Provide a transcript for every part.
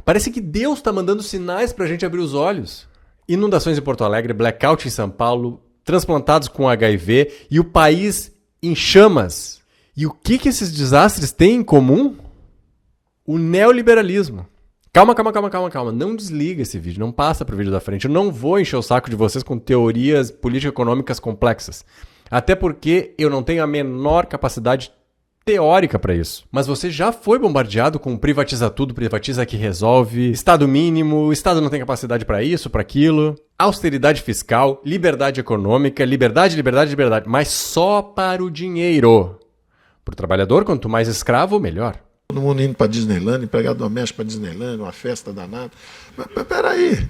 Parece que Deus está mandando sinais para a gente abrir os olhos. Inundações em Porto Alegre, blackout em São Paulo, transplantados com HIV e o país em chamas. E o que esses desastres têm em comum? O neoliberalismo. Calma. Não desliga esse vídeo, não passa pro vídeo da frente. Eu não vou encher o saco de vocês com teorias político-econômicas complexas. Até porque eu não tenho a menor capacidade teórica para isso. Mas você já foi bombardeado com privatiza tudo, privatiza que resolve, Estado mínimo, o Estado não tem capacidade para isso, para aquilo, austeridade fiscal, liberdade econômica, liberdade, mas só para o dinheiro. Para o trabalhador, quanto mais escravo, melhor. Todo mundo indo para Disneyland, empregado doméstico para Disneyland, uma festa danada. Mas peraí.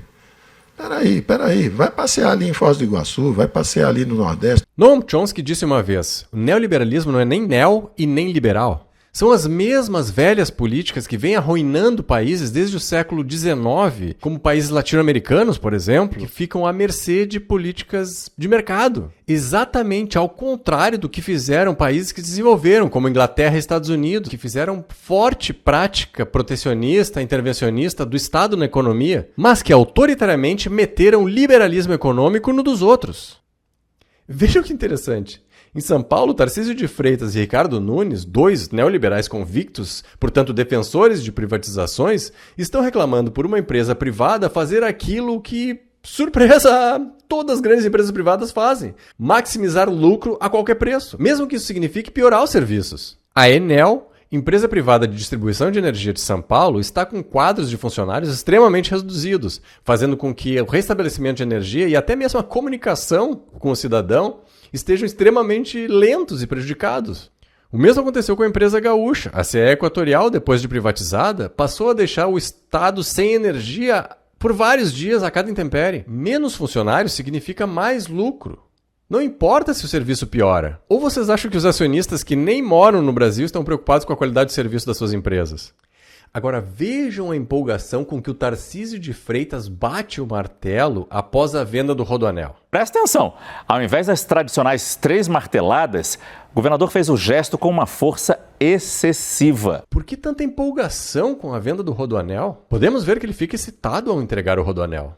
Vai passear ali em Foz do Iguaçu, vai passear ali no Nordeste. Noam Chomsky disse uma vez, o neoliberalismo não é nem neo e nem liberal. São as mesmas velhas políticas que vêm arruinando países desde o século XIX, como países latino-americanos, por exemplo, que ficam à mercê de políticas de mercado. Exatamente ao contrário do que fizeram países que desenvolveram, como Inglaterra e Estados Unidos, que fizeram forte prática protecionista, intervencionista do Estado na economia, mas que autoritariamente meteram liberalismo econômico no dos outros. Vejam que interessante. Em São Paulo, Tarcísio de Freitas e Ricardo Nunes, dois neoliberais convictos, portanto defensores de privatizações, estão reclamando por uma empresa privada fazer aquilo que, surpresa, todas as grandes empresas privadas fazem: maximizar o lucro a qualquer preço, mesmo que isso signifique piorar os serviços. A Enel, empresa privada de distribuição de energia de São Paulo, está com quadros de funcionários extremamente reduzidos, fazendo com que o restabelecimento de energia e até mesmo a comunicação com o cidadão estejam extremamente lentos e prejudicados. O mesmo aconteceu com a empresa gaúcha. A CE Equatorial, depois de privatizada, passou a deixar o Estado sem energia por vários dias a cada intempérie. Menos funcionários significa mais lucro. Não importa se o serviço piora. Ou vocês acham que os acionistas que nem moram no Brasil estão preocupados com a qualidade de serviço das suas empresas? Agora vejam a empolgação com que o Tarcísio de Freitas bate o martelo após a venda do Rodoanel. Presta atenção, ao invés das tradicionais 3 marteladas, o governador fez o gesto com uma força excessiva. Por que tanta empolgação com a venda do Rodoanel? Podemos ver que ele fica excitado ao entregar o Rodoanel.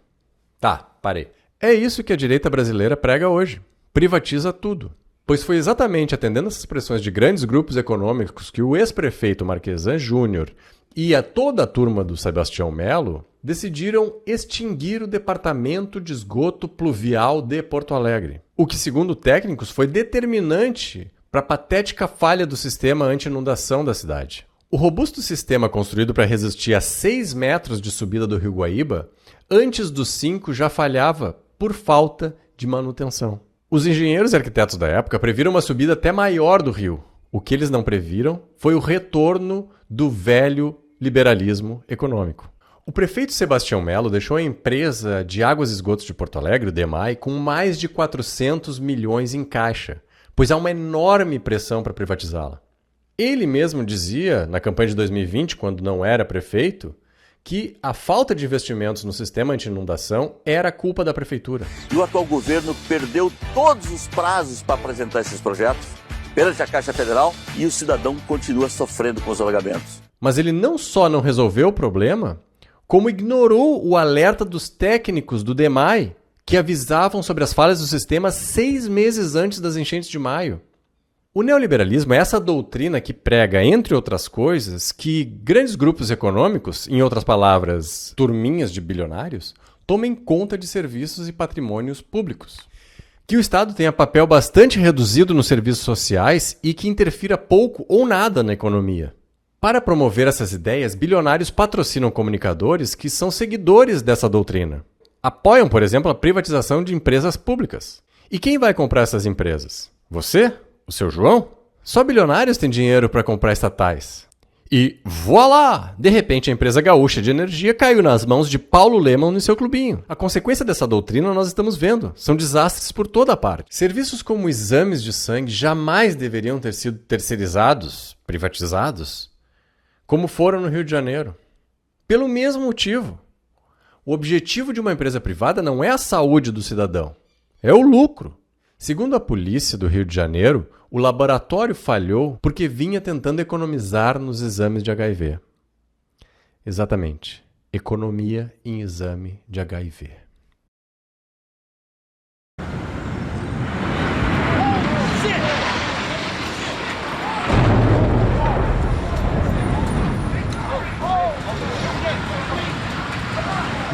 Tá, parei. É isso que a direita brasileira prega hoje. Privatiza tudo. Pois foi exatamente atendendo essas pressões de grandes grupos econômicos que o ex-prefeito Marquesan Júnior e toda a turma do Sebastião Melo decidiram extinguir o Departamento de Esgoto Pluvial de Porto Alegre. O que, segundo técnicos, foi determinante para a patética falha do sistema anti-inundação da cidade. O robusto sistema construído para resistir a 6 metros de subida do Rio Guaíba, antes dos 5 já falhava por falta de manutenção. Os engenheiros e arquitetos da época previram uma subida até maior do rio. O que eles não previram foi o retorno do velho liberalismo econômico. O prefeito Sebastião Melo deixou a empresa de águas e esgotos de Porto Alegre, o DEMAI, com mais de 400 milhões em caixa, pois há uma enorme pressão para privatizá-la. Ele mesmo dizia, na campanha de 2020, quando não era prefeito, que a falta de investimentos no sistema anti-inundação era culpa da prefeitura. E o atual governo perdeu todos os prazos para apresentar esses projetos perante a Caixa Federal e o cidadão continua sofrendo com os alagamentos. Mas ele não só não resolveu o problema, como ignorou o alerta dos técnicos do DEMAI, que avisavam sobre as falhas do sistema 6 meses antes das enchentes de maio. O neoliberalismo é essa doutrina que prega, entre outras coisas, que grandes grupos econômicos, em outras palavras, turminhas de bilionários, tomem conta de serviços e patrimônios públicos. Que o Estado tenha papel bastante reduzido nos serviços sociais e que interfira pouco ou nada na economia. Para promover essas ideias, bilionários patrocinam comunicadores que são seguidores dessa doutrina. Apoiam, por exemplo, a privatização de empresas públicas. E quem vai comprar essas empresas? Você? O seu João? Só bilionários têm dinheiro para comprar estatais. E voilá! De repente a empresa gaúcha de energia caiu nas mãos de Paulo Lemann no seu clubinho. A consequência dessa doutrina nós estamos vendo. São desastres por toda parte. Serviços como exames de sangue jamais deveriam ter sido terceirizados, privatizados, como foram no Rio de Janeiro. Pelo mesmo motivo. O objetivo de uma empresa privada não é a saúde do cidadão, é o lucro. Segundo a polícia do Rio de Janeiro, o laboratório falhou porque vinha tentando economizar nos exames de HIV. Exatamente. Economia em exame de HIV.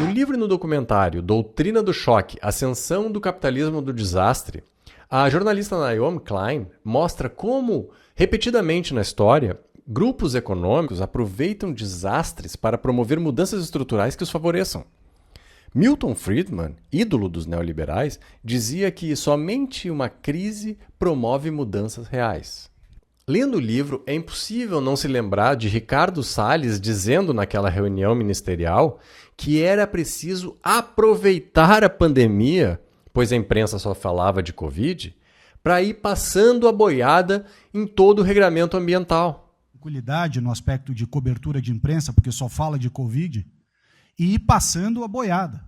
No livro e no documentário Doutrina do Choque, Ascensão do Capitalismo do Desastre, a jornalista Naomi Klein mostra como, repetidamente na história, grupos econômicos aproveitam desastres para promover mudanças estruturais que os favoreçam. Milton Friedman, ídolo dos neoliberais, dizia que somente uma crise promove mudanças reais. Lendo o livro, é impossível não se lembrar de Ricardo Salles dizendo naquela reunião ministerial que era preciso aproveitar a pandemia, pois a imprensa só falava de Covid, para ir passando a boiada em todo o regramento ambiental. Tranquilidade no aspecto de cobertura de imprensa, porque só fala de Covid, e ir passando a boiada,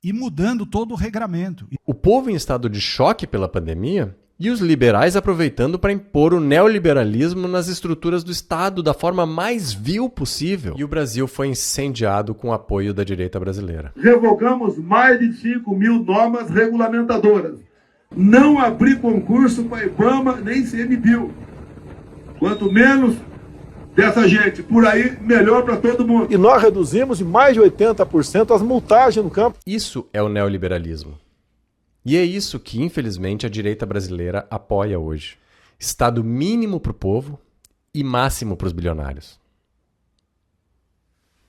e mudando todo o regramento. O povo em estado de choque pela pandemia e os liberais aproveitando para impor o neoliberalismo nas estruturas do Estado da forma mais vil possível. E o Brasil foi incendiado com o apoio da direita brasileira. Revogamos mais de 5.000 normas regulamentadoras. Não abri concurso para IBAMA nem CMBio. Quanto menos dessa gente por aí, melhor para todo mundo. E nós reduzimos em mais de 80% as multagens no campo. Isso é o neoliberalismo. E é isso que, infelizmente, a direita brasileira apoia hoje. Estado mínimo para o povo e máximo para os bilionários.